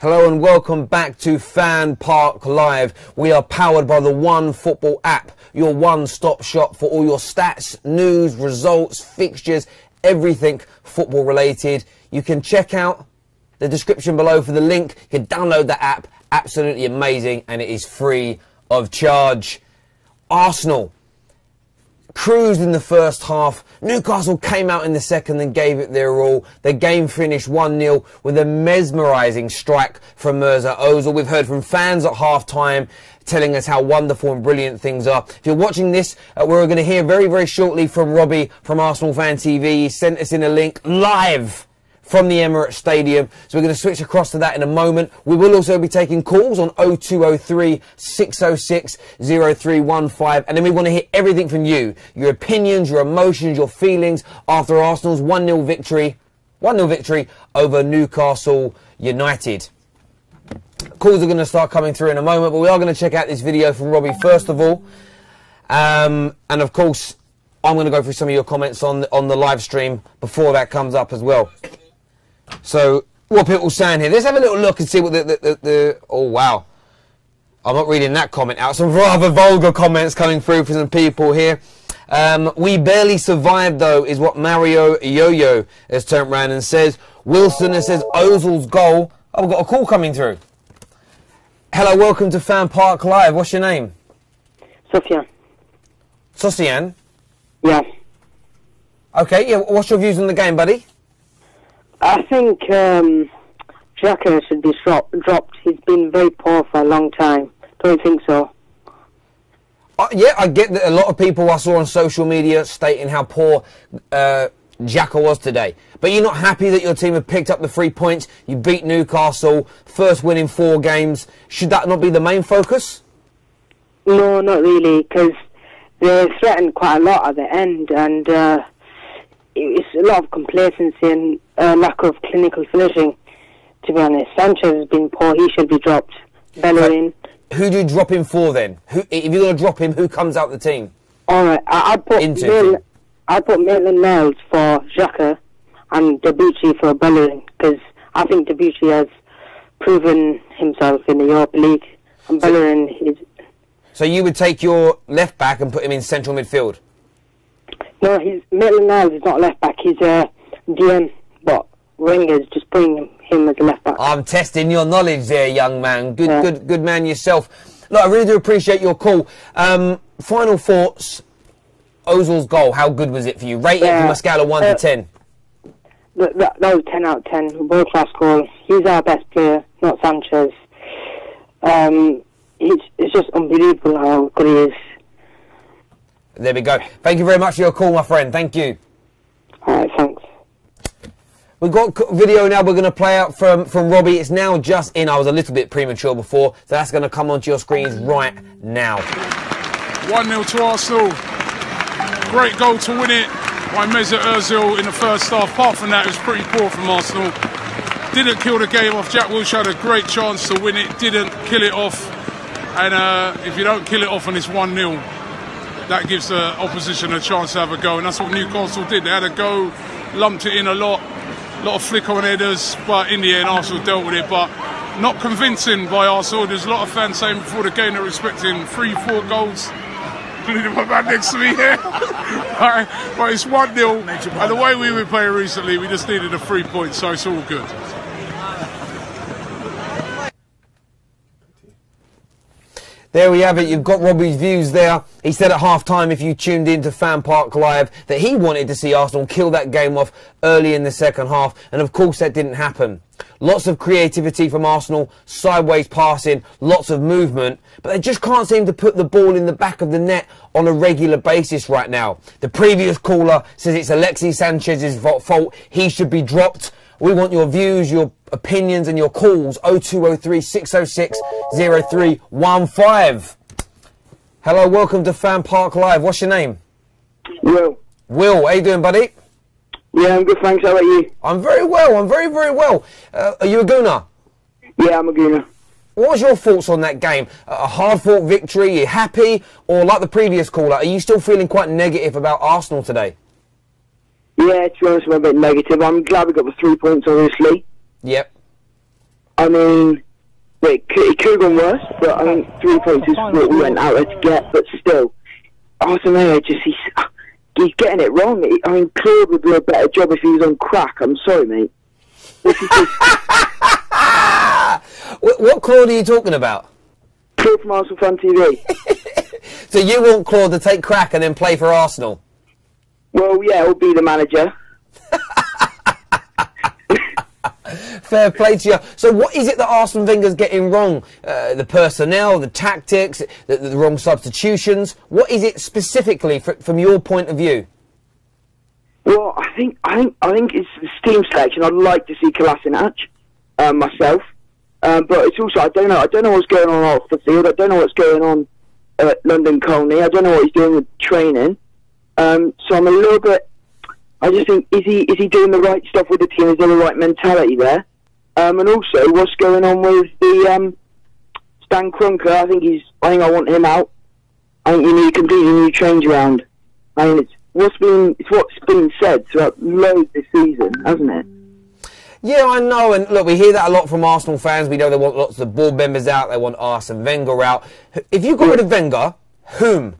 Hello and welcome back to FanPark Live. We are powered by the One Football app, your one-stop shop for all your stats, news, results, fixtures, everything football related. You can check out the description below for the link. You can download the app, absolutely amazing, and it is free of charge. Arsenal cruised in the first half. Newcastle came out in the second and gave it their all. The game finished 1-0 with a mesmerising strike from Mirza Ozil. We've heard from fans at half-time telling us how wonderful and brilliant things are. If you're watching this, we're going to hear very, very shortly from Robbie from Arsenal Fan TV. He sent us in a link live from the Emirates Stadium. So we're going to switch across to that in a moment. We will also be taking calls on 0203 606 0315. And then we want to hear everything from you. Your opinions, your emotions, your feelings after Arsenal's 1-0 victory. 1-0 victory over Newcastle United. Calls are going to start coming through in a moment, but we are going to check out this video from Robbie first of all. And of course, I'm going to go through some of your comments on the live stream before that comes up as well. So, what people saying here. Let's have a little look and see what oh, wow. I'm not reading that comment out. Some rather vulgar comments coming through from some people here. We barely survived, though, is what Mario Yo-Yo has turned around and says. Wilson has says Ozil's goal. Oh, we've got a call coming through. Hello, welcome to FanPark Live. What's your name? Sofian. Sofian? Yeah. Okay, yeah. What's your views on the game, buddy? I think Xhaka should be dropped. He's been very poor for a long time. Don't you think so? Yeah, I get that a lot of people I saw on social media stating how poor Xhaka was today. But you're not happy that your team have picked up the 3 points. You beat Newcastle, first win in 4 games. Should that not be the main focus? No, not really, because they threatened quite a lot at the end, and it's a lot of complacency and lack of clinical finishing, to be honest. Sanchez has been poor. He should be dropped. Bellerin. Who do you drop him for then? If you're going to drop him, who comes out the team? All right, I'd put Maitland-Niles for Xhaka and Debuchy for Bellerin, because I think Debuchy has proven himself in the Europa League, and Bellerin is... So you would take your left back and put him in central midfield? No, Maitland-Niles is not left back. He's a DM, but Wenger's just putting him as a left back. I'm testing your knowledge there, young man. Good man yourself. Look, I really do appreciate your call. Final thoughts. Ozil's goal. How good was it for you? Rate it from a scale of 1 to 10. That was 10 out of 10. World class goal. He's our best player, not Sanchez. It's just unbelievable how good he is. There we go. Thank you very much for your call, my friend. Thank you. Alright, thanks. We've got video now we're going to play out from Robbie. It's now just in. I was a little bit premature before, so that's going to come onto your screens right now. 1-0 to Arsenal. Great goal to win it by Mesut Ozil in the first half. Apart from that, it was pretty poor from Arsenal. Didn't kill the game off. Jack Wilshere had a great chance to win it. Didn't kill it off. And if you don't kill it off and it's 1-0, that gives the opposition a chance to have a go, and that's what Newcastle did. They had a go, lumped it in a lot of flick-on headers, but in the end Arsenal dealt with it, but not convincing by Arsenal. There's a lot of fans saying before the game they're expecting 3-4 goals. Including my man next to me here. But it's 1-0, and the way we were playing recently, we just needed a 3 points, so it's all good. There we have it. You've got Robbie's views there. He said at half-time, if you tuned in to FanPark Live, that he wanted to see Arsenal kill that game off early in the second half. And of course, that didn't happen. Lots of creativity from Arsenal, sideways passing, lots of movement. But they just can't seem to put the ball in the back of the net on a regular basis right now. The previous caller says it's Alexis Sanchez's fault. He should be dropped. We want your views, your opinions and your calls. 0203 606 0315. Hello, welcome to FanPark Live. What's your name? Will. Will, how you doing, buddy? Yeah, I'm good, thanks. How about you? I'm very well. I'm very, very well. Are you a Gooner? Yeah, I'm a Gooner. What was your thoughts on that game? A hard-fought victory? Are you happy? Or like the previous caller, are you still feeling quite negative about Arsenal today? Yeah, to be honest, I'm a bit negative. I'm glad we got the 3 points, obviously. Yep. I mean, it could have gone worse, but I mean, 3 points is what we went out there to get, but still, Arsene Wenger he's getting it wrong. I mean, Claude would do a better job if he was on crack. I'm sorry, mate. This is just... What Claude are you talking about? Claude from Arsenal Fan TV. So you want Claude to take crack and then play for Arsenal? Well, yeah, he'll be the manager. Fair play to you. So what is it that Arsene Wenger's getting wrong? The personnel, the tactics, the wrong substitutions? What is it specifically from your point of view? Well, I think it's the team selection. I'd like to see Kolasinac myself, but it's also I don't know what's going on off the field. I don't know what's going on at London Colney. I don't know what he's doing with training. So I'm a little bit. I just think is he doing the right stuff with the team? Is there the right mentality there? And also, what's going on with the Stan Kroenke? I think I want him out. I think you need a completely new change around. I mean, it's what's been said throughout loads this season, hasn't it? Yeah, I know, and look, we hear that a lot from Arsenal fans. We know they want lots of board members out. They want Arsene Wenger out. If you got rid of Wenger, whom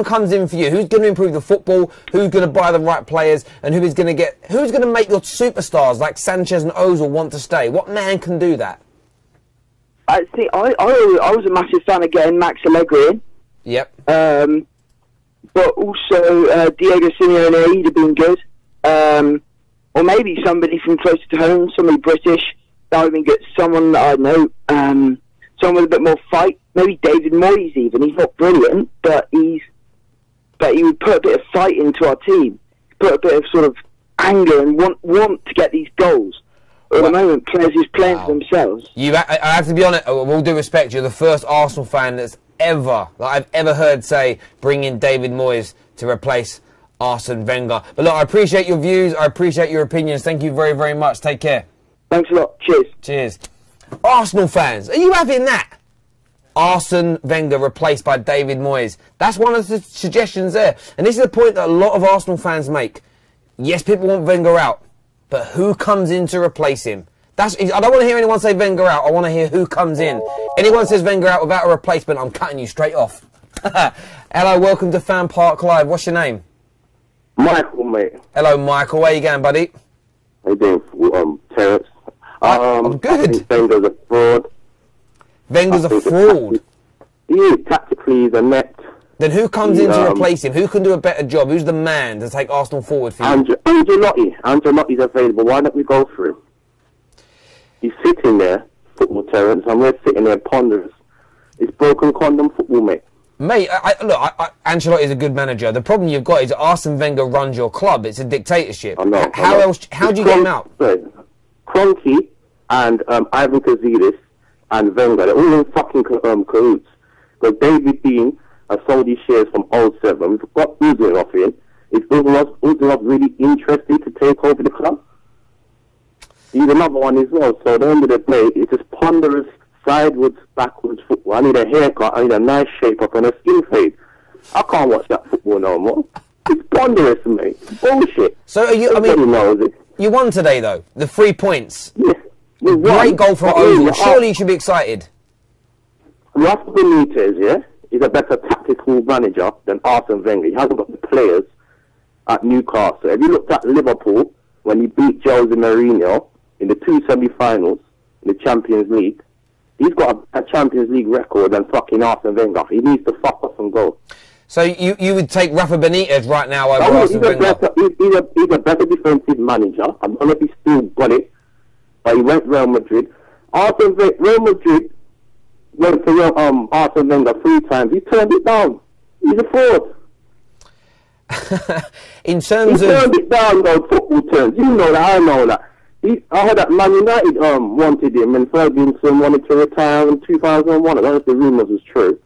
comes in for you? Who's going to improve the football? Who's going to buy the right players? And who's going to make your superstars like Sanchez and Ozil want to stay? What man can do that? I think I was a massive fan of getting Max Allegri in. Yep. But also Diego Simeone, he'd have been good. Or maybe somebody from closer to home, somebody British. That would have been good. Someone that I know, someone with a bit more fight. Maybe David Moyes even. He's not brilliant, but he would put a bit of fight into our team. Put a bit of sort of anger and want to get these goals. At the moment, players just playing for themselves. I have to be honest, with all due respect, you're the first Arsenal fan I've ever heard say bring in David Moyes to replace Arsene Wenger. But look, I appreciate your views. I appreciate your opinions. Thank you very, very much. Take care. Thanks a lot. Cheers. Cheers. Arsenal fans, are you having that? Arsene Wenger replaced by David Moyes. That's one of the suggestions there. And this is the point that a lot of Arsenal fans make. Yes, people want Wenger out, but who comes in to replace him? I don't want to hear anyone say Wenger out. I want to hear who comes in. Anyone says Wenger out without a replacement, I'm cutting you straight off. Hello, welcome to FanPark Live. What's your name? Michael, mate. Hello, Michael. Where you going, buddy? How you doing, Terence? I'm good. I think Wenger's a fraud. Wenger's a fraud? He is. Tactically, he's a net. Then who comes in to replace him? Who can do a better job? Who's the man to take Arsenal forward for you? Angelotti's available. Why don't we go for him? He's sitting there, football Terence, and we're sitting there ponderous. It's broken condom football, mate. Mate, look, Ancelotti is a good manager. The problem you've got is Arsene Wenger runs your club. It's a dictatorship. I know. How do you get him out? Kroenke and Ivan Kazidis and Wenger, they're all in fucking cahoots. Because David Dean has sold his shares from 07. We've got Uzunov in. Is Uzunov really interested to take over the club? He's another one as well. So at the end of the day, it's just ponderous, sideways, backwards football. I need a haircut, I need a nice shape up and a skin fade. I can't watch that football no more. It's ponderous, mate. It's bullshit. So you won today, though. The 3 points. Yeah. Great goal from Ozil. Surely you should be excited. Rafa Benitez, yeah, is a better tactical manager than Arsene Wenger. He hasn't got the players at Newcastle. If you looked at Liverpool, when he beat Jose Mourinho in the 2 semi-finals in the Champions League, he's got a Champions League record than fucking Arsene Wenger. He needs to fuck off and go. So you would take Rafa Benitez right now over Arsene Wenger? He's a better defensive manager. I don't know if he still got it, but he went to Real Madrid. Real Madrid went to Arsene Wenger 3 times. He turned it down. He's a fraud. In terms he turned it down, though, football terms. You know that, I know that. I heard that Man United wanted him and Ferguson wanted to retire in 2001. I don't know if the rumours was true.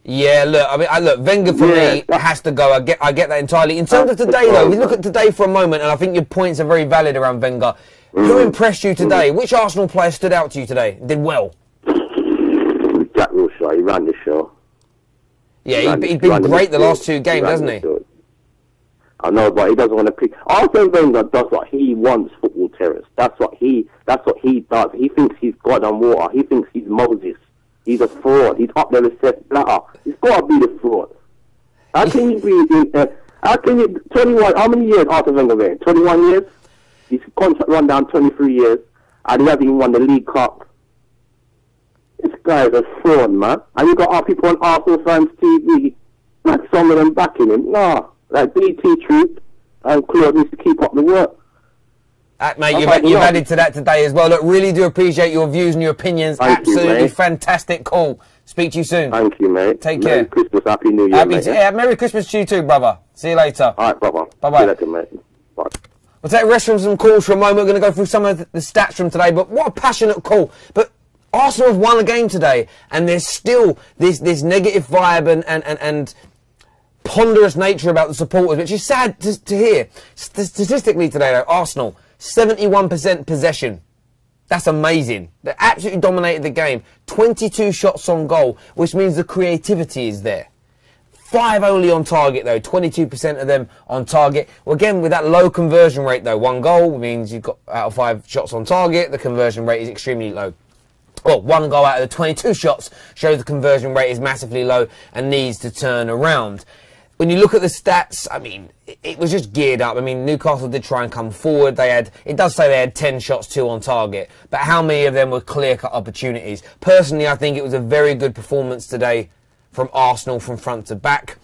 Yeah, look, Wenger for me has to go. I get that entirely. In terms of today, though, if you look at today for a moment, and I think your points are very valid around Wenger. Who impressed you today? Which Arsenal player stood out to you today? Did well? Jack Wilshere, he ran the show. Yeah, he's been great the last 2 games, hasn't he? I know, but he doesn't want to pick. Arsene Wenger does what he wants, football terrace. That's what he does. He thinks he's God on water. He thinks he's Moses. He's a fraud. He's up there with Seth Blatter. He's got to be the fraud. How can you be? How can you? 21. How many years Arsene Wenger been? 21 years. His contract run down 23 years, and he hasn't even won the League Cup. This guy is a fraud, man. And you got our people on Arsenal fans TV, like some of them backing him. Nah, like BT Troop and Claude needs to keep up the work. Mate, you've added to that today as well. Look, really do appreciate your views and your opinions. Absolutely fantastic call. Speak to you soon. Thank you, mate. Take care. Merry Christmas, Happy New Year, mate. Yeah, Merry Christmas to you too, brother. See you later. All right, brother. Bye-bye. See you later, mate. Bye. We'll take a rest from some calls for a moment. We're going to go through some of the stats from today, but what a passionate call. But Arsenal have won a game today, and there's still this negative vibe and ponderous nature about the supporters, which is sad to hear. Statistically today, though, Arsenal, 71% possession. That's amazing. They absolutely dominated the game. 22 shots on goal, which means the creativity is there. 5 only on target, though. 22% of them on target. Well, again, with that low conversion rate, though, 1 goal means you've got out of 5 shots on target. The conversion rate is extremely low. Well, 1 goal out of the 22 shots shows the conversion rate is massively low and needs to turn around. When you look at the stats, I mean, it was just geared up. I mean, Newcastle did try and come forward. It does say they had 10 shots, 2 on target. But how many of them were clear-cut opportunities? Personally, I think it was a very good performance today from Arsenal from front to back.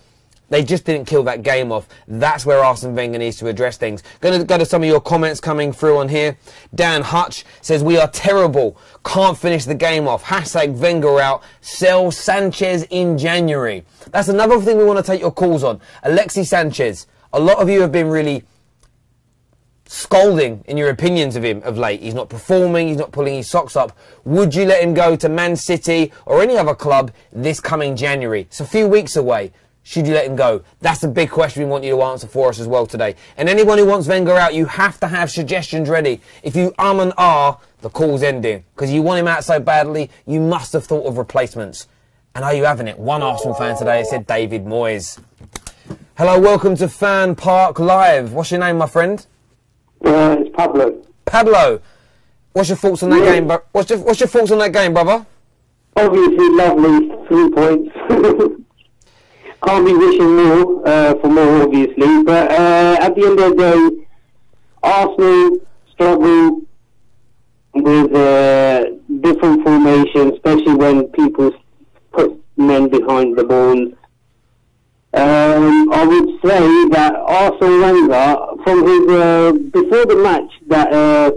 They just didn't kill that game off. That's where Arsene Wenger needs to address things. Going to go to some of your comments coming through on here. Dan Hutch says, we are terrible. Can't finish the game off. Hashtag Wenger out. Sell Sanchez in January. That's another thing we want to take your calls on. Alexis Sanchez. A lot of you have been really scolding in your opinions of him of late. He's not performing. He's not pulling his socks up. Would you let him go to Man City or any other club this coming January? It's a few weeks away. Should you let him go? That's a big question we want you to answer for us as well today. And anyone who wants Wenger out, you have to have suggestions ready. If you and the call's ending. Because you want him out so badly, you must have thought of replacements. And are you having it? One Arsenal fan today said David Moyes. Hello, welcome to FanPark Live. What's your name, my friend? It's Pablo. Pablo, what's your thoughts on that game? What's your thoughts on that game, brother? Obviously, lovely 3 points. Can't be wishing more for more, obviously. But at the end of the day, Arsenal struggle with different formations, especially when people put men behind the ball. I would say that Arsene Wenger, from his before the match, that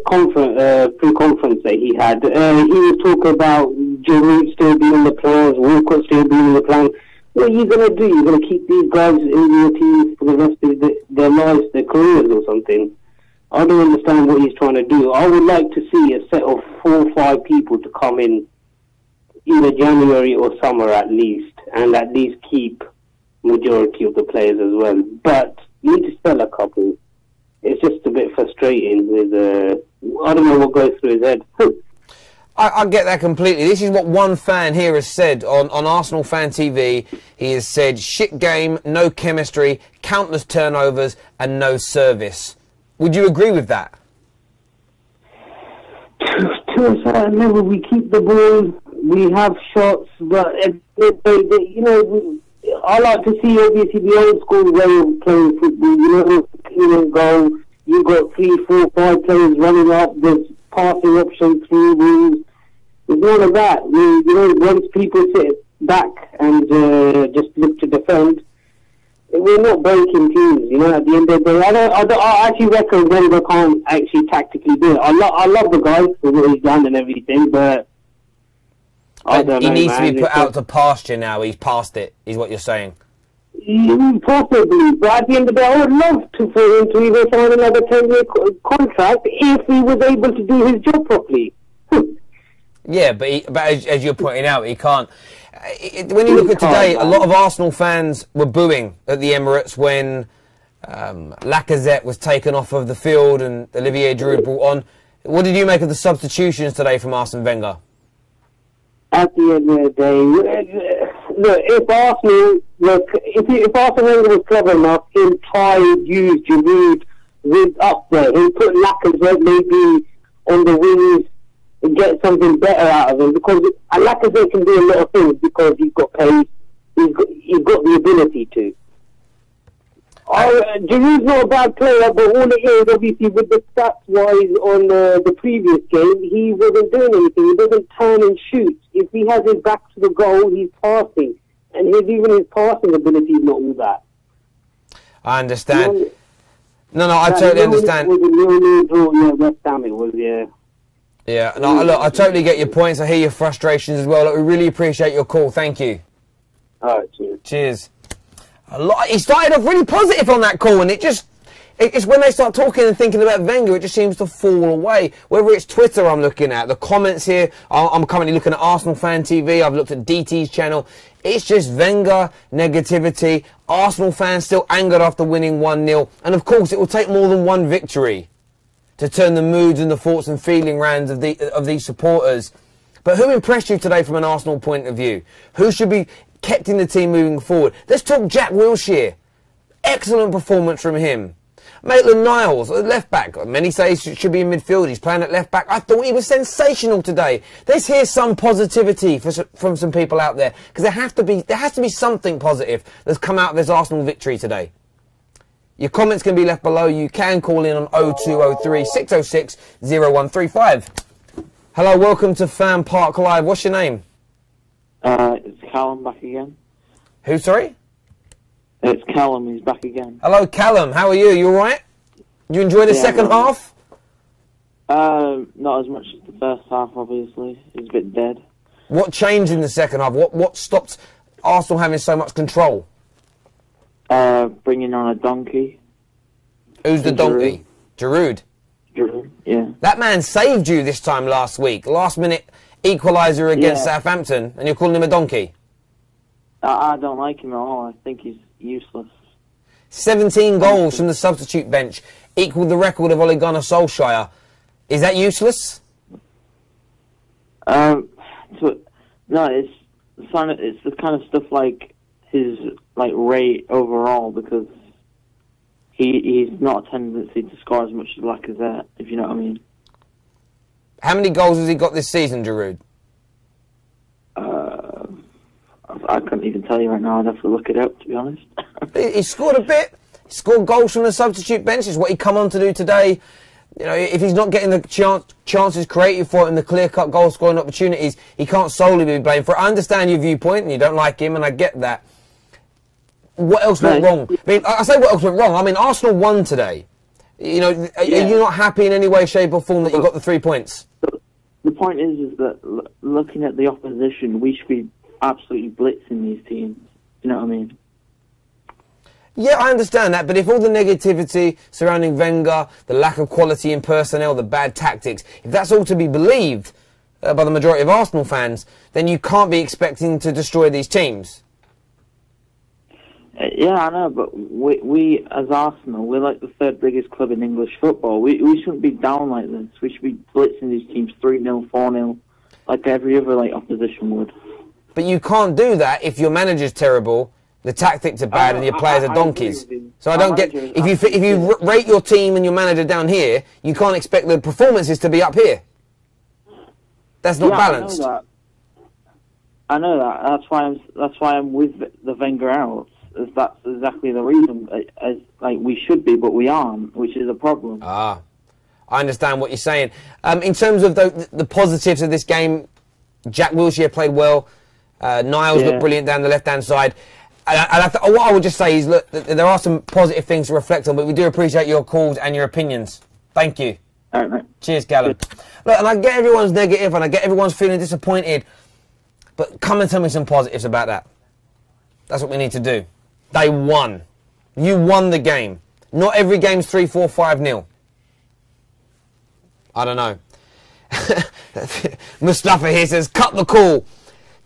pre-conference that he had, he was talking about Giroud still being in the plans, Walcott still being in the plan. What are you going to do? You're going to keep these guys in your team for the rest of their lives, their careers or something? I don't understand what he's trying to do. I would like to see a set of 4 or 5 people to come in either January or summer at least, and at least keep majority of the players as well. But you need to sell a couple. It's just a bit frustrating with, I don't know what goes through his head. I get that completely. This is what one fan here has said on Arsenal Fan TV. He has said, shit game, no chemistry, countless turnovers and no service. Would you agree with that? To a certain level, we keep the ball, we have shots, but, you know, I like to see, obviously, the old school way of playing football. You know, clean goal, you've got 3, 4, 5 players running up, there's passing option through rules. There's none of that. You know, once people sit back and just look to defend, we're not breaking teams. You know, at the end of the day, I actually reckon Wenger can't actually tactically do it. I love the guy for what he's done and everything, but I don't know. He needs to be put out to pasture now. He's past it, is what you're saying. Possibly, but at the end of the day, I would love for him to even sign another 10-year contract if he was able to do his job properly. Yeah, but as you're pointing out, he can't. When you look at today, a lot of Arsenal fans were booing at the Emirates when Lacazette was taken off of the field and Olivier Giroud brought on. What did you make of the substitutions today from Arsene Wenger? At the end of the day, look, if Arsene Wenger was clever enough, he'd try and use Giroud with up there. He'll put Lacazette maybe on the wings and get something better out of him, because Lacazette can do a lot of things because he's got pace, he's got the ability to. Giroud's not a bad player, but all it is, obviously, with the stats-wise on the previous game, he wasn't doing anything. He doesn't turn and shoot. If he has his back to the goal, he's passing. And even his passing ability is not all that. I understand. I totally understand. West Ham it was, yeah. Yeah, no, look, I totally get your points. I hear your frustrations as well. Look, we really appreciate your call. Thank you. All right, cheers. Cheers. He started off really positive on that call, and it's when they start talking and thinking about Wenger, it just seems to fall away. Whether it's Twitter I'm looking at, the comments here, I'm currently looking at Arsenal Fan TV, I've looked at DT's channel. It's just Wenger negativity. Arsenal fans still angered after winning 1-0. And of course, it will take more than one victory to turn the moods and the thoughts and feeling rounds of these supporters. But who impressed you today from an Arsenal point of view? Who should be kept in the team moving forward? Let's talk Jack Wilshere. Excellent performance from him. Maitland-Niles, left back. Many say he should be in midfield. He's playing at left back. I thought he was sensational today. Let's hear some positivity from some people out there, because there has to be something positive that's come out of this Arsenal victory today. Your comments can be left below. You can call in on 0203 606 0135. Hello, welcome to FanPark Live. What's your name? It's Callum back again. Who, sorry? It's Callum, he's back again. Hello, Callum. How are you? You alright? You enjoy the second half? Not as much as the first half, obviously. It was a bit dead. What changed in the second half? What stopped Arsenal having so much control? Bringing on a donkey. Who's the donkey? Giroud. Giroud, yeah. That man saved you this time last week. Last minute equaliser against Southampton, and you're calling him a donkey? I don't like him at all. I think he's useless. 17 goals from the substitute bench equalled the record of Ole Gunnar Solskjaer. Is that useless? No, it's the kind of stuff like his rate overall, because he's not a tendency to score as much as Lacazette, if you know what I mean. How many goals has he got this season, Giroud? I couldn't even tell you right now. I'd have to look it up, to be honest. He scored a bit. He scored goals from the substitute bench. Is what he come on to do today. You know, if he's not getting the chances created for it and the clear-cut goal-scoring opportunities, he can't solely be blamed for it. I understand your viewpoint, and you don't like him, and I get that. What else went wrong? I mean, I say what else went wrong. I mean, Arsenal won today. You know, are you not happy in any way, shape, or form that you got the 3 points? The point is that looking at the opposition, we should be absolutely blitzing these teams. You know what I mean? Yeah, I understand that, but if all the negativity surrounding Wenger, the lack of quality in personnel, the bad tactics, if that's all to be believed by the majority of Arsenal fans, then you can't be expecting to destroy these teams. Yeah, I know, but we as Arsenal, we're like the third biggest club in English football. We shouldn't be down like this. We should be blitzing these teams 3-0, 4-0, like every other opposition would. But you can't do that if your manager's terrible, the tactics are bad, and your players are donkeys. So I don't get, if you rate your team and your manager down here, you can't expect the performances to be up here. That's not balanced. I know that. That's why I'm with the Wenger out. That's exactly the reason. We should be, but we aren't, which is a problem. I understand what you're saying. In terms of the positives of this game, Jack Wilshere played well. Niles looked brilliant down the left-hand side. What I would just say is, look, there are some positive things to reflect on, but we do appreciate your calls and your opinions. Thank you. All right, mate. Cheers, Callum. Look, and I get everyone's negative, and I get everyone's feeling disappointed, but come and tell me some positives about that. That's what we need to do. They won. You won the game. Not every game's 3-4, 5-0. I don't know. Mustafa here says, cut the call.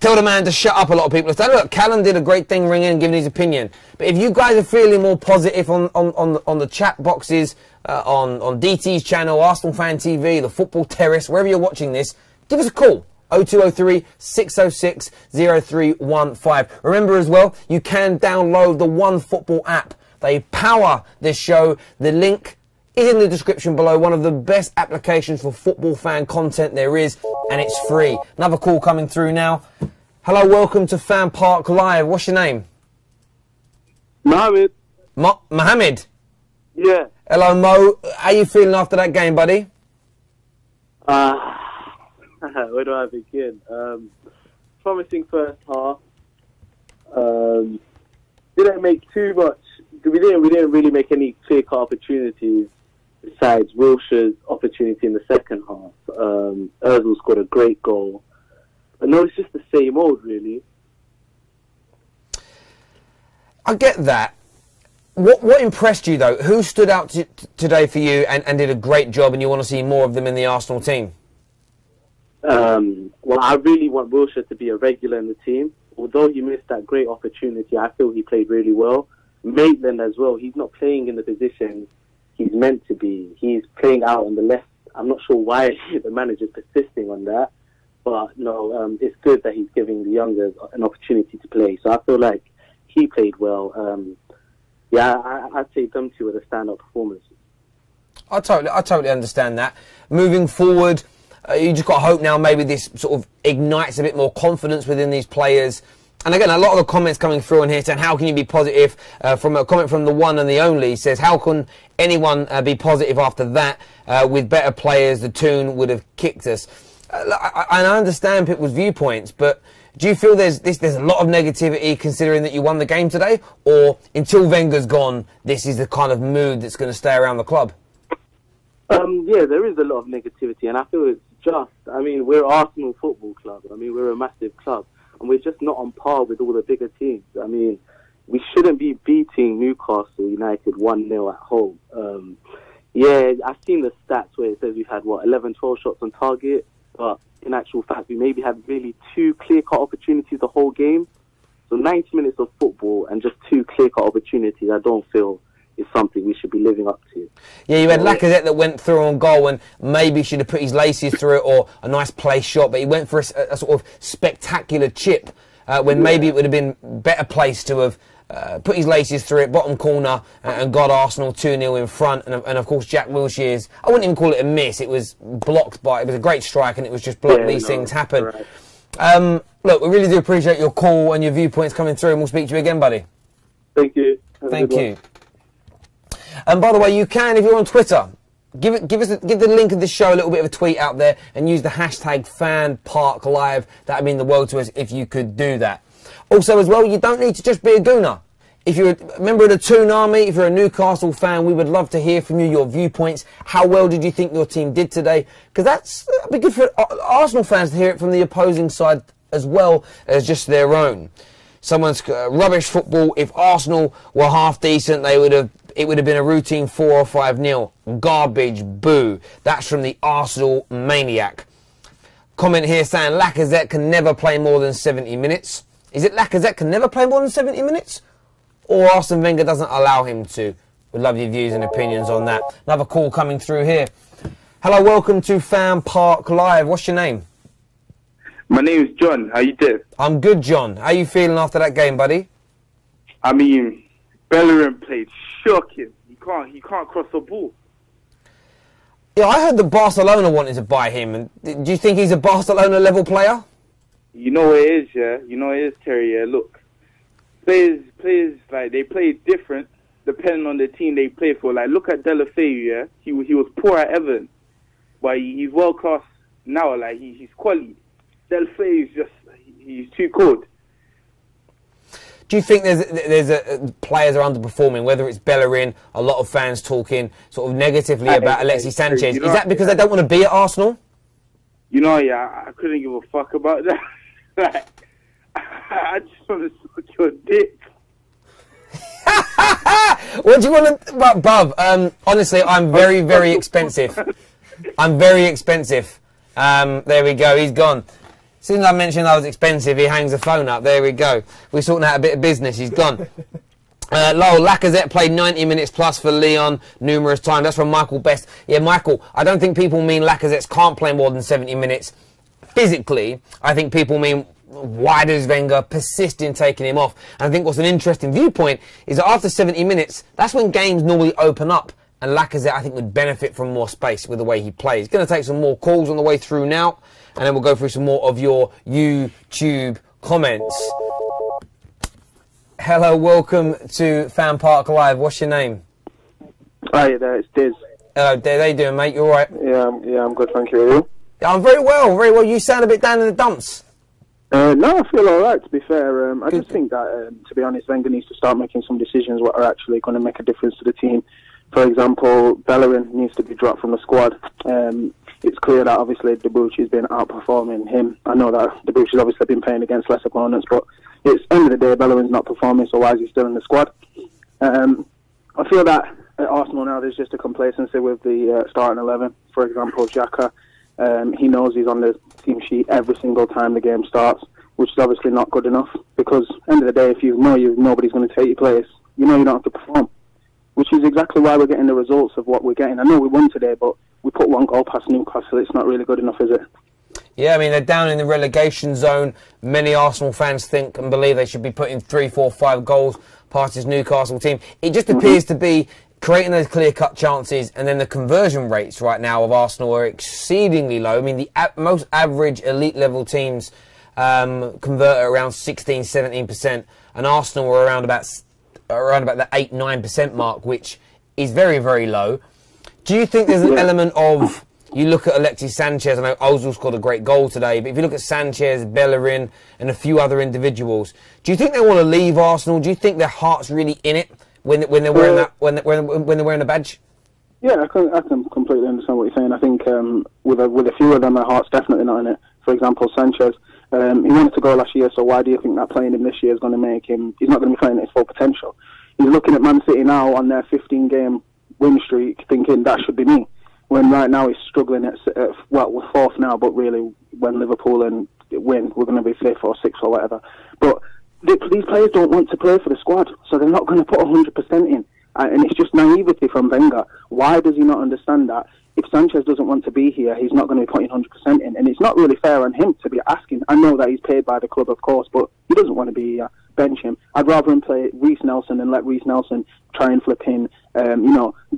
Tell the man to shut up. A lot of people are saying, look, Callum did a great thing ringing and giving his opinion. But if you guys are feeling more positive on the chat boxes, on DT's channel, Arsenal Fan TV, the Football Terrace, wherever you're watching this, give us a call. 0203 606 0315. Remember as well, you can download the OneFootball app. They power this show. The link is in the description below. One of the best applications for football fan content there is, and it's free. Another call coming through now. Hello, welcome to FanPark Live. What's your name? Mohammed. Mohammed? Yeah. Hello, Mo. How you feeling after that game, buddy? Where do I begin? Promising first half. Didn't make too much. We didn't really make any clear-cut opportunities besides Wilshire's opportunity in the second half. Ozil scored a great goal. But no, it's just the same old, really. I get that. What impressed you, though? Who stood out today for you and did a great job, and you want to see more of them in the Arsenal team? Well, I really want Wilshere to be a regular in the team. Although he missed that great opportunity, I feel he played really well. Maitland as well, he's not playing in the position he's meant to be. He's playing out on the left. I'm not sure why the manager's persisting on that. But, no, it's good that he's giving the youngers an opportunity to play. So I feel like he played well. I'd say them two are the stand-up performers. I totally understand that. Moving forward, you just got to hope now maybe this sort of ignites a bit more confidence within these players. And again, a lot of the comments coming through on here saying, how can you be positive? From a comment from the one and the only, says, how can anyone be positive after that? With better players, the tune would have kicked us. I understand people's viewpoints, but do you feel there's a lot of negativity considering that you won the game today? Or until Wenger's gone, this is the kind of mood that's going to stay around the club? Yeah, there is a lot of negativity, and I feel it's just. I mean, we're Arsenal Football Club. I mean, we're a massive club, and we're just not on par with all the bigger teams. I mean, we shouldn't be beating Newcastle United 1-0 at home. Yeah, I've seen the stats where it says we've had, 11, 12 shots on target, but in actual fact, we maybe had really 2 clear-cut opportunities the whole game. So 90 minutes of football and just 2 clear-cut opportunities, I don't feel is something we should be living up to. Yeah, you had Lacazette that went through on goal and maybe should have put his laces through it, or a nice play shot, but he went for a sort of spectacular chip when maybe it would have been better placed to have put his laces through it, bottom corner, and got Arsenal 2-0 in front. And of course, Jack Wilshere's, I wouldn't even call it a miss, it was blocked by, it was a great strike and it was just blocked. These things happen. Right. Look, we really do appreciate your call and your viewpoints coming through, and we'll speak to you again, buddy. Thank you. Thank you. And by the way, you can, if you're on Twitter, give the link of this show a little bit of a tweet out there and use the hashtag FanParkLive. That would mean the world to us if you could do that. Also, as well, you don't need to just be a gooner. If you're a member of the Toon Army, if you're a Newcastle fan, we would love to hear from you, your viewpoints. How well did you think your team did today? Because that'd be good for Arsenal fans to hear it from the opposing side as well as just their own. Someone's rubbish football. If Arsenal were half decent, it would have been a routine 4 or 5-0. Garbage, boo. That's from the Arsenal maniac. Comment here saying Lacazette can never play more than 70 minutes. Is it Lacazette can never play more than 70 minutes? Or Arsene Wenger doesn't allow him to? We'd love your views and opinions on that. Another call coming through here. Hello, welcome to FanPark Live. What's your name? My name is John. How you doing? I'm good, John. How you feeling after that game, buddy? I mean, Bellerin played shocking. He can't cross the ball. Yeah, I heard that Barcelona wanted to buy him. And do you think he's a Barcelona level player? You know what it is, yeah. You know what it is, Terry. Yeah, look, players like they play different depending on the team they play for. Like, look at Deulofeu, yeah. He was poor at Everton, but he's world class now. Like he's quality. Deulofeu is he's too cold. Do you think there's players are underperforming, whether it's Bellerin, a lot of fans talking sort of negatively about Alexis Sanchez? Is that because they don't want to be at Arsenal? You know, yeah, I couldn't give a fuck about that. Like, I just want to suck your dick. What do you want to... Bruv, honestly, I'm very, very expensive. I'm very expensive. There we go, he's gone. As soon as I mentioned I was expensive, he hangs the phone up. There we go. We're sorting out a bit of business. He's gone. Lacazette played 90 minutes plus for Lyon numerous times. That's from Michael Best. Yeah, Michael, I don't think people mean Lacazette can't play more than 70 minutes. Physically, I think people mean, why does Wenger persist in taking him off? And I think what's an interesting viewpoint is that after 70 minutes, that's when games normally open up and Lacazette, I think, would benefit from more space with the way he plays. Going to take some more calls on the way through now, and then we'll go through some more of your YouTube comments. Hello, welcome to FanPark Live. What's your name? Hi there, it's Diz. Hello, Diz. How you doing, mate? You all right? Yeah, I'm good, thank you. Are you? I'm very well, very well. You sound a bit down in the dumps. No, I feel all right, to be fair. I just think that, to be honest, Wenger needs to start making some decisions what are actually going to make a difference to the team. For example, Bellerin needs to be dropped from the squad. It's clear that, obviously, Debuchy's been outperforming him. I know that Debuchy's obviously been playing against less opponents, but it's end of the day, Bellerin's not performing, so why is he still in the squad? I feel that at Arsenal now there's just a complacency with the starting 11. For example, Xhaka, he knows he's on the team sheet every single time the game starts, which is obviously not good enough, because end of the day, if you know nobody's going to take your place, you know you don't have to perform, which is exactly why we're getting the results of what we're getting. I know we won today, but we put one goal past Newcastle. It's not really good enough, is it? Yeah, I mean, they're down in the relegation zone. Many Arsenal fans think and believe they should be putting 3, 4, 5 goals past this Newcastle team. It just appears to be creating those clear-cut chances, and then the conversion rates right now of Arsenal are exceedingly low. I mean, the most average elite-level teams convert at around 16, 17%, and Arsenal are around about the 8, 9% mark, which is very, very low. Do you think there's an element of... You look at Alexis Sanchez, I know Ozil scored a great goal today, but if you look at Sanchez, Bellerin, and a few other individuals, do you think they want to leave Arsenal? Do you think their heart's really in it when they're wearing that when they're wearing a badge? Yeah, I can completely understand what you're saying. I think with a few of them, their heart's definitely not in it. For example, Sanchez, he wanted to go last year, so why do you think that playing him this year is going to make him? He's not going to be playing at his full potential. He's looking at Man City now on their 15-game win streak, thinking that should be me. When right now he's struggling well, we're fourth now, but really when Liverpool win, we're going to be fifth or sixth or whatever. But these players don't want to play for the squad, so they're not going to put 100% in. And it's just naivety from Wenger. Why does he not understand that? If Sanchez doesn't want to be here, he's not going to be putting 100% in. And it's not really fair on him to be asking. I know that he's paid by the club, of course, but he doesn't want to be here. Bench him. I'd rather him play Reece Nelson and let Reece Nelson try and flip in,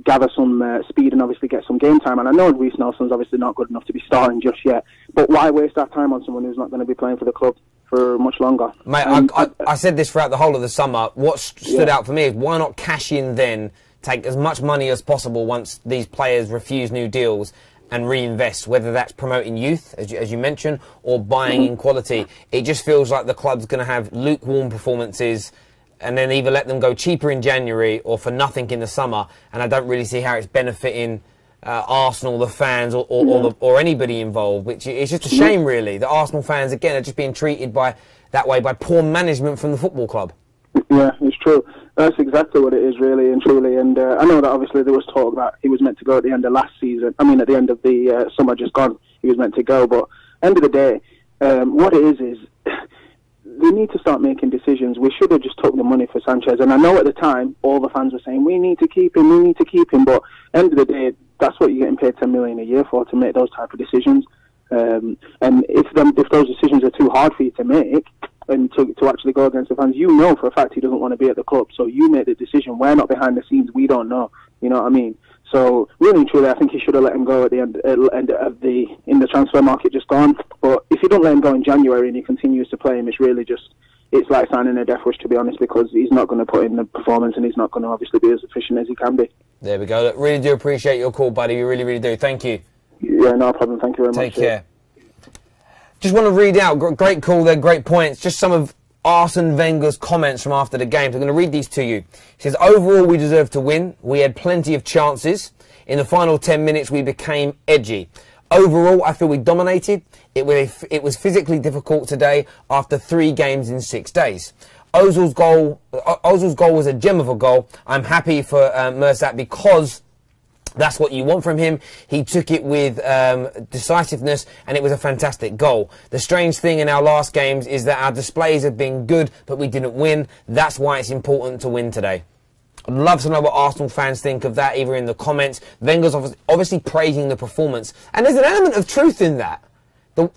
gather some speed and obviously get some game time. And I know Reece Nelson's obviously not good enough to be starting just yet, but why waste our time on someone who's not going to be playing for the club for much longer? Mate, I said this throughout the whole of the summer. What stood out for me is why not cash in then, take as much money as possible once these players refuse new deals, and reinvest, whether that's promoting youth, as you mentioned, or buying in quality. It just feels like the club's going to have lukewarm performances and then either let them go cheaper in January or for nothing in the summer, and I don't really see how it's benefiting Arsenal, the fans, or anybody involved, which is just a shame, really. The Arsenal fans, again, are just being treated that way by poor management from the football club. Yeah, it's true. That's exactly what it is, really and truly. And I know that obviously there was talk that he was meant to go at the end of last season. I mean, at the end of the summer just gone, he was meant to go. But end of the day, what it is we need to start making decisions. We should have just took the money for Sanchez. And I know at the time, all the fans were saying, we need to keep him. But end of the day, that's what you're getting paid $10 million a year for, to make those type of decisions. And if those decisions are too hard for you to make, and to actually go against the fans, you know for a fact he doesn't want to be at the club, so you make the decision. We're not behind the scenes, we don't know, you know what I mean? So really and truly, I think he should have let him go at the end of in the transfer market just gone. But if you don't let him go in January and he continues to play him, it's like signing a death wish, to be honest, because he's not going to put in the performance and he's not going to obviously be as efficient as he can be. There we go. Look, really do appreciate your call, buddy. We really, really do. Thank you. Yeah, no problem. Thank you very much. Take care. Just want to read out, great call there, great points, just some of Arsene Wenger's comments from after the game. So I'm going to read these to you. He says, overall, we deserved to win. We had plenty of chances. In the final 10 minutes, we became edgy. Overall, I feel we dominated. It was physically difficult today after 3 games in 6 days. Ozil's goal was a gem of a goal. I'm happy for Mersat because that's what you want from him. He took it with decisiveness, and it was a fantastic goal. The strange thing in our last games is that our displays have been good, but we didn't win. That's why it's important to win today. I'd love to know what Arsenal fans think of that, either in the comments. Wenger's obviously praising the performance, and there's an element of truth in that.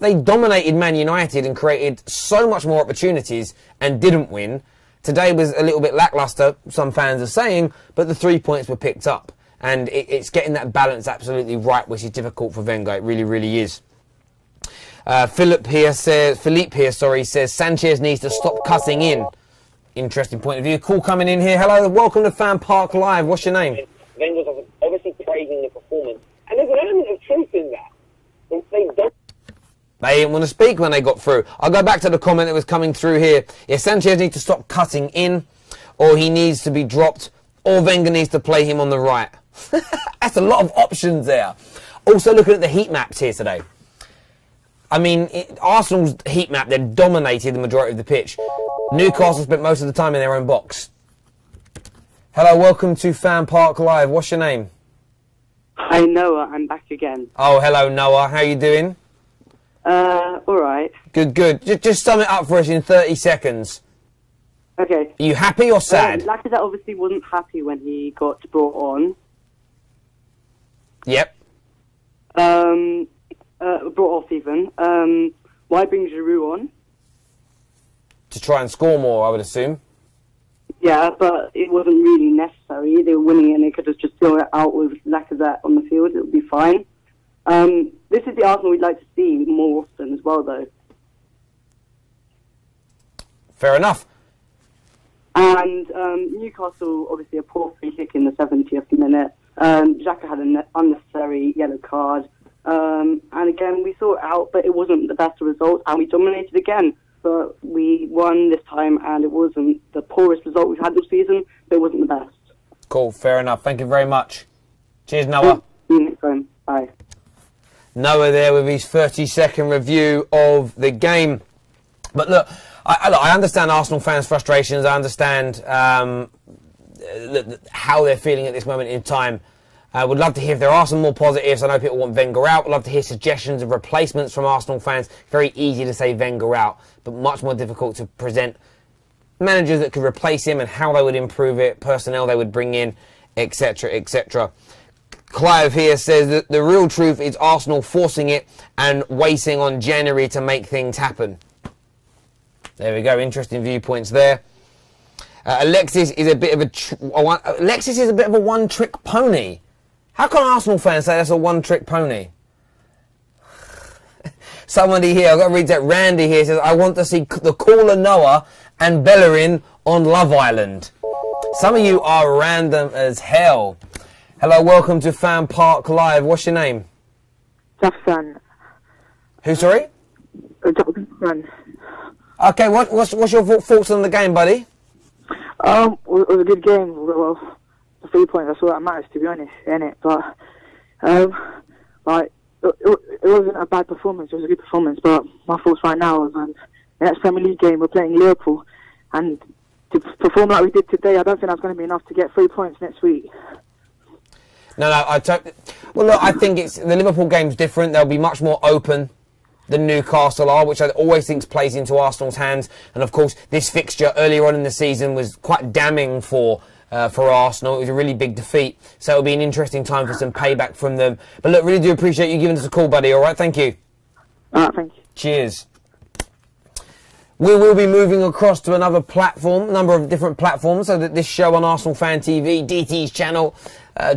They dominated Man United and created so much more opportunities and didn't win. Today was a little bit lacklustre, some fans are saying, but the 3 points were picked up. And it's getting that balance absolutely right, which is difficult for Wenger. It really, really is. Philippe here says Sanchez needs to stop cutting in. Interesting point of view. Call coming in here. Hello, welcome to FanPark Live. What's your name? Wenger's obviously praising the performance, and there's an element of truth in that. They didn't want to speak when they got through. I'll go back to the comment that was coming through here. Yeah, Sanchez needs to stop cutting in, or he needs to be dropped, or Wenger needs to play him on the right. That's a lot of options there. Also looking at the heat maps here today. I mean, Arsenal's heat map, they dominated the majority of the pitch. Newcastle spent most of the time in their own box. Hello, welcome to FanPark Live. What's your name? Hi, Noah. I'm back again. Oh, hello, Noah. How you doing? All right. Good, good. Just sum it up for us in 30 seconds. Okay. Are you happy or sad? Lacazette obviously wasn't happy when he got brought on. Yep. Brought off even. Why bring Giroud on? To try and score more, I would assume. Yeah, but it wasn't really necessary. They were winning and they could have just thrown it out with Lacazette on the field. It would be fine. This is the Arsenal we'd like to see more often as well, though. Fair enough. And Newcastle, obviously a poor free kick in the 70th minute. Xhaka had an unnecessary yellow card. And again, we saw it out, but it wasn't the best result, and we dominated again. But we won this time, and it wasn't the poorest result we've had this season, but it wasn't the best. Cool, fair enough. Thank you very much. Cheers, Noah. See you next time. Bye. Noah there with his 30-second review of the game. But look, I understand Arsenal fans' frustrations. I understand how they're feeling at this moment in time. I would love to hear if there are some more positives. I know people want Wenger out. I'd love to hear suggestions of replacements from Arsenal fans. Very easy to say Wenger out, but much more difficult to present managers that could replace him and how they would improve it, personnel they would bring in, etc., etc. Clive here says that the real truth is Arsenal forcing it and waiting on January to make things happen. There we go. Interesting viewpoints there. Alexis is a bit of a one-trick pony. How can Arsenal fans say that's a one-trick pony? Somebody here, I've got to read that. Randy here says, I want to see the caller Noah and Bellerin on Love Island. Some of you are random as hell. Hello, welcome to FanPark Live. What's your name? Jackson. Who, sorry? Jackson. Okay, what's your thoughts on the game, buddy? It was a good game. Well, the 3 points, that's all that matters, to be honest, innit? But, it wasn't a bad performance. It was a good performance. But my thoughts right now is, the next Premier League game, we're playing Liverpool. And to perform like we did today, I don't think that's going to be enough to get 3 points next week. No, well, look, I think the Liverpool game's different. They'll be much more open than Newcastle are, which I always think plays into Arsenal's hands. And of course, this fixture earlier on in the season was quite damning for Arsenal. It was a really big defeat, so it'll be an interesting time for some payback from them. But look, really do appreciate you giving us a call, buddy. All right, thank you. Thank you. Cheers. We will be moving across to another platform, a number of different platforms, so that this show on Arsenal Fan TV, DT's channel,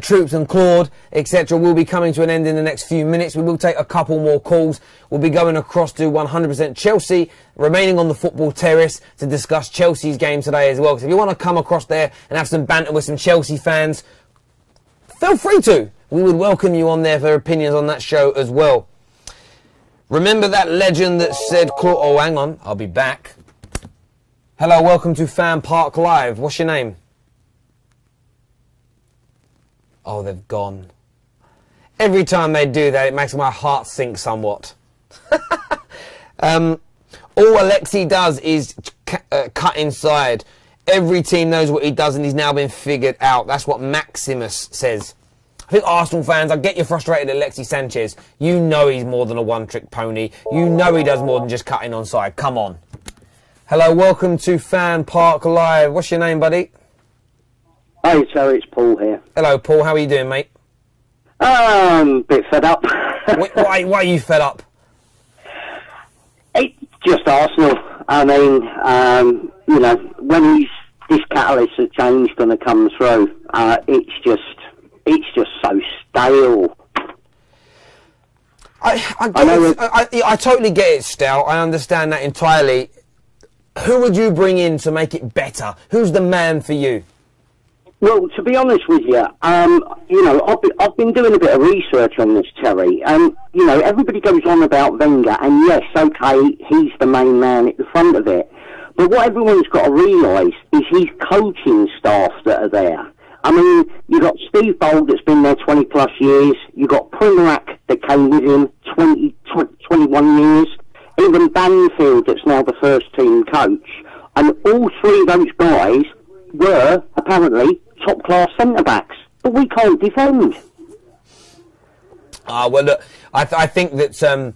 Troops and Claude, etc. will be coming to an end in the next few minutes. We will take a couple more calls. We'll be going across to 100% Chelsea, remaining on the football terrace to discuss Chelsea's game today as well. So if you want to come across there and have some banter with some Chelsea fans, feel free to. We would welcome you on there for opinions on that show as well. Remember that legend that said, oh, hang on, I'll be back. Hello, welcome to FanPark Live. What's your name? Oh, they've gone. Every time they do that, it makes my heart sink somewhat. All Alexi does is cut inside. Every team knows what he does and he's now been figured out. That's what Maximus says. I think Arsenal fans, I get you frustrated at Alexis Sanchez. You know he's more than a one-trick pony. You know he does more than just cutting onside. Come on. Hello, welcome to FanPark Live. What's your name, buddy? Hey, so it's Paul here. Hello, Paul. How are you doing, mate? Bit fed up. Why are you fed up? It's just Arsenal. I mean, you know, when this catalyst of change going to come through, it's just it's just so stale. I totally get it, Stout. I understand that entirely. Who would you bring in to make it better? Who's the man for you? Well, to be honest with you, you know, I've been doing a bit of research on this, Terry, and, you know, everybody goes on about Wenger, and yes, okay, he's the main man at the front of it. But what everyone's got to realise is his coaching staff that are there. I mean, you've got Steve Bold that's been there 20 plus years, you've got Primorac that came with him 21 years, even Banfield that's now the first team coach, and all three of those guys were apparently top class centre backs, but we can't defend. Well, look, I think that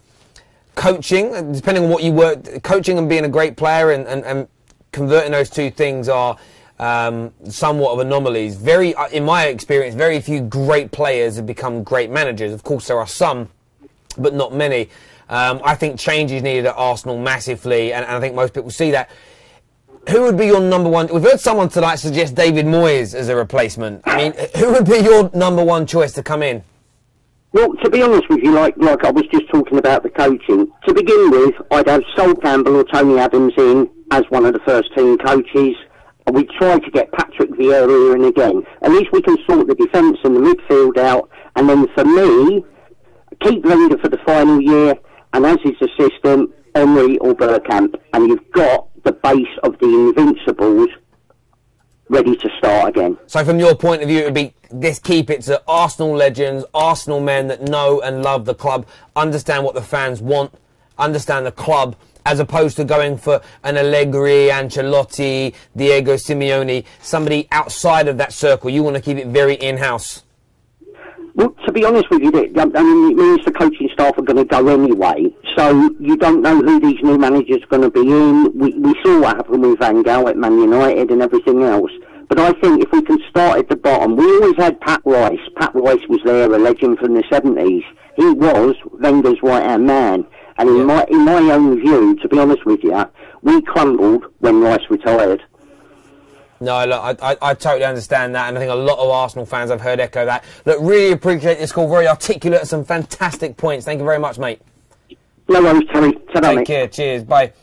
coaching, depending on what you work, coaching and being a great player and converting those two things are somewhat of anomalies. In my experience, very few great players have become great managers. Of course, there are some, but not many. I think change is needed at Arsenal massively, and I think most people see that. Who would be your number one? We've heard someone tonight suggest David Moyes as a replacement. I mean, who would be your number one choice to come in? Well, to be honest with you, like I was just talking about the coaching, to begin with, I'd have Sol Campbell or Tony Adams in as one of the first team coaches. And we'd try to get Patrick Vieira in again. At least we can sort the defence and the midfield out. And then for me, keep Wenger for the final year, and as his assistant, Emery or Bergkamp. And you've got the base of the Invincibles ready to start again. So from your point of view, it would be, let's keep it to Arsenal legends, Arsenal men that know and love the club, understand what the fans want, understand the club, as opposed to going for an Allegri, Ancelotti, Diego Simeone, somebody outside of that circle. You want to keep it very in-house. Well, to be honest with you, I mean, it means the coaching staff are going to go anyway, so you don't know who these new managers are going to be in. We saw what happened with Van Gaal at Man United and everything else. But I think if we can start at the bottom, we always had Pat Rice. Pat Rice was there, a legend from the 70s. He was Wenger's right-hand man. And in my own view, to be honest with you, we crumbled when Rice retired. No, look, I totally understand that, and I think a lot of Arsenal fans I've heard echo that. Look, really appreciate this call, very articulate, some fantastic points. Thank you very much, mate. No worries, Terry. Take care, cheers, bye.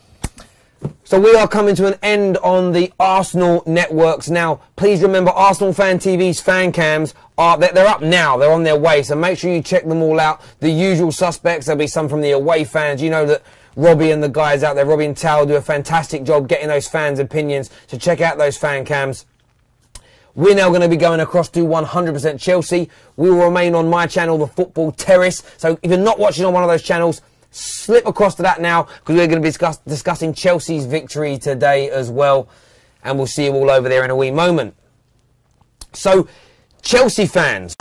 So we are coming to an end on the Arsenal networks now. Please remember, Arsenal Fan TV's fan cams they're up now. They're on their way, so make sure you check them all out. The usual suspects. There'll be some from the away fans. You know that Robbie and the guys out there, Robbie and Tal, do a fantastic job getting those fans' opinions. So check out those fan cams. We're now going to be going across to 100% Chelsea. We will remain on my channel, The Football Terrace. So if you're not watching on one of those channels, slip across to that now, because we're going to be discussing Chelsea's victory today as well. And we'll see you all over there in a wee moment. So, Chelsea fans.